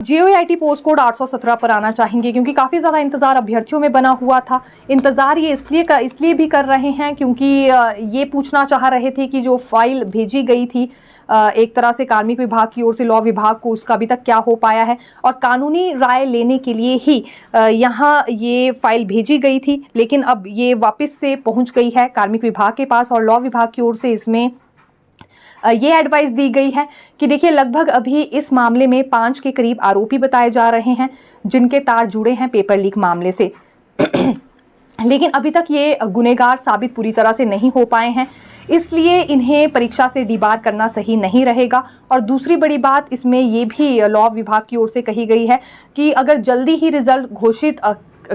JOAIT post code 817 पर आना चाहेंगे क्योंकि काफ़ी ज़्यादा इंतज़ार अभ्यर्थियों में बना हुआ था। इंतज़ार ये इसलिए भी कर रहे हैं क्योंकि ये पूछना चाह रहे थे कि जो फाइल भेजी गई थी एक तरह से कार्मिक विभाग की ओर से लॉ विभाग को, उसका अभी तक क्या हो पाया है, और कानूनी राय लेने के लिए ही यहाँ ये फाइल भेजी गई थी, लेकिन अब ये वापस से पहुँच गई है कार्मिक विभाग के पास और लॉ विभाग की ओर से इसमें ये एडवाइस दी गई है कि देखिए लगभग अभी इस मामले में 5 के करीब आरोपी बताए जा रहे हैं जिनके तार जुड़े हैं पेपर लीक मामले से। लेकिन अभी तक ये गुनहगार साबित पूरी तरह से नहीं हो पाए हैं, इसलिए इन्हें परीक्षा से डीबार करना सही नहीं रहेगा। और दूसरी बड़ी बात इसमें ये भी लॉ विभाग की ओर से कही गई है कि अगर जल्दी ही रिजल्ट घोषित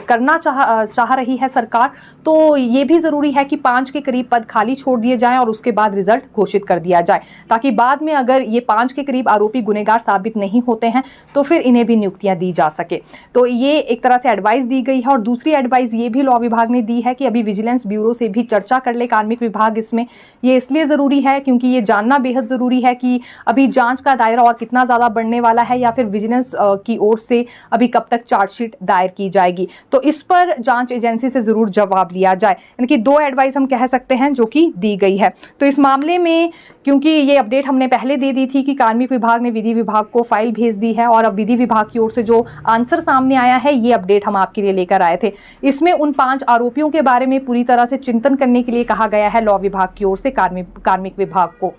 करना चाह रही है सरकार, तो ये भी ज़रूरी है कि 5 के करीब पद खाली छोड़ दिए जाएं और उसके बाद रिजल्ट घोषित कर दिया जाए, ताकि बाद में अगर ये 5 के करीब आरोपी गुनहगार साबित नहीं होते हैं तो फिर इन्हें भी नियुक्तियां दी जा सके। तो ये एक तरह से एडवाइस दी गई है। और दूसरी एडवाइस ये भी लॉ विभाग ने दी है कि अभी विजिलेंस ब्यूरो से भी चर्चा कर ले कार्मिक विभाग इसमें। ये इसलिए ज़रूरी है क्योंकि ये जानना बेहद ज़रूरी है कि अभी जाँच का दायरा और कितना ज़्यादा बढ़ने वाला है, या फिर विजिलेंस की ओर से अभी कब तक चार्जशीट दायर की जाएगी। तो इस पर जांच एजेंसी से जरूर जवाब लिया जाए। यानी कि 2 एडवाइस हम कह सकते हैं जो कि दी गई है। तो इस मामले में क्योंकि ये अपडेट हमने पहले दे दी थी कि कार्मिक विभाग ने विधि विभाग को फाइल भेज दी है और अब विधि विभाग की ओर से जो आंसर सामने आया है, ये अपडेट हम आपके लिए लेकर आए थे। इसमें उन 5 आरोपियों के बारे में पूरी तरह से चिंतन करने के लिए कहा गया है लॉ विभाग की ओर से कार्मिक विभाग को।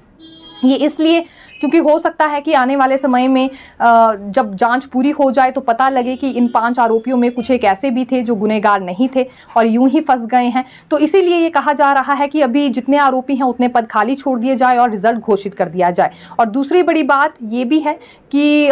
ये इसलिए क्योंकि हो सकता है कि आने वाले समय में जब जांच पूरी हो जाए तो पता लगे कि इन 5 आरोपियों में कुछ एक ऐसे भी थे जो गुनहगार नहीं थे और यूं ही फंस गए हैं। तो इसीलिए ये कहा जा रहा है कि अभी जितने आरोपी हैं उतने पद खाली छोड़ दिए जाए और रिजल्ट घोषित कर दिया जाए। और दूसरी बड़ी बात ये भी है कि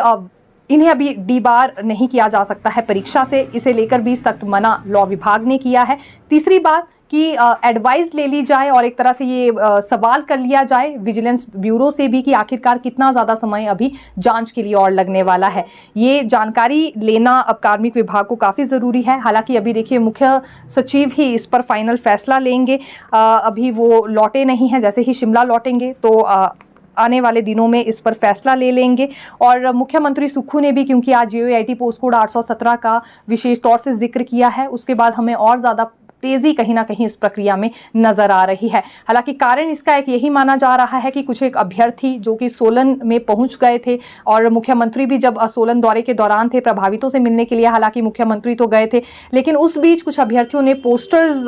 इन्हें अभी डीबार नहीं किया जा सकता है परीक्षा से, इसे लेकर भी सख्त मना लॉ विभाग ने किया है। तीसरी बात कि एडवाइस ले ली जाए और एक तरह से ये सवाल कर लिया जाए विजिलेंस ब्यूरो से भी कि आखिरकार कितना ज़्यादा समय अभी जांच के लिए और लगने वाला है। ये जानकारी लेना अब कार्मिक विभाग को काफ़ी ज़रूरी है। हालांकि अभी देखिए मुख्य सचिव ही इस पर फाइनल फैसला लेंगे, अभी वो लौटे नहीं हैं। जैसे ही शिमला लौटेंगे तो आने वाले दिनों में इस पर फैसला ले लेंगे। और मुख्यमंत्री सुक्खू ने भी, क्योंकि आज JOAIT पोस्ट कोड 817 का विशेष तौर से जिक्र किया है, उसके बाद हमें और ज़्यादा तेजी कहीं ना कहीं इस प्रक्रिया में नजर आ रही है। हालांकि कारण इसका एक यही माना जा रहा है कि कुछ एक अभ्यर्थी जो कि सोलन में पहुंच गए थे और मुख्यमंत्री भी जब सोलन दौरे के दौरान थे प्रभावितों से मिलने के लिए, हालांकि मुख्यमंत्री तो गए थे, लेकिन उस बीच कुछ अभ्यर्थियों ने पोस्टर्स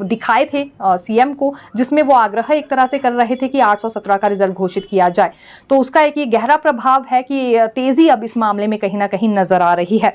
दिखाए थे CM को, जिसमें वो आग्रह एक तरह से कर रहे थे कि 817 का रिजल्ट घोषित किया जाए। तो उसका एक ये गहरा प्रभाव है कि तेजी अब इस मामले में कहीं ना कहीं नजर आ रही है।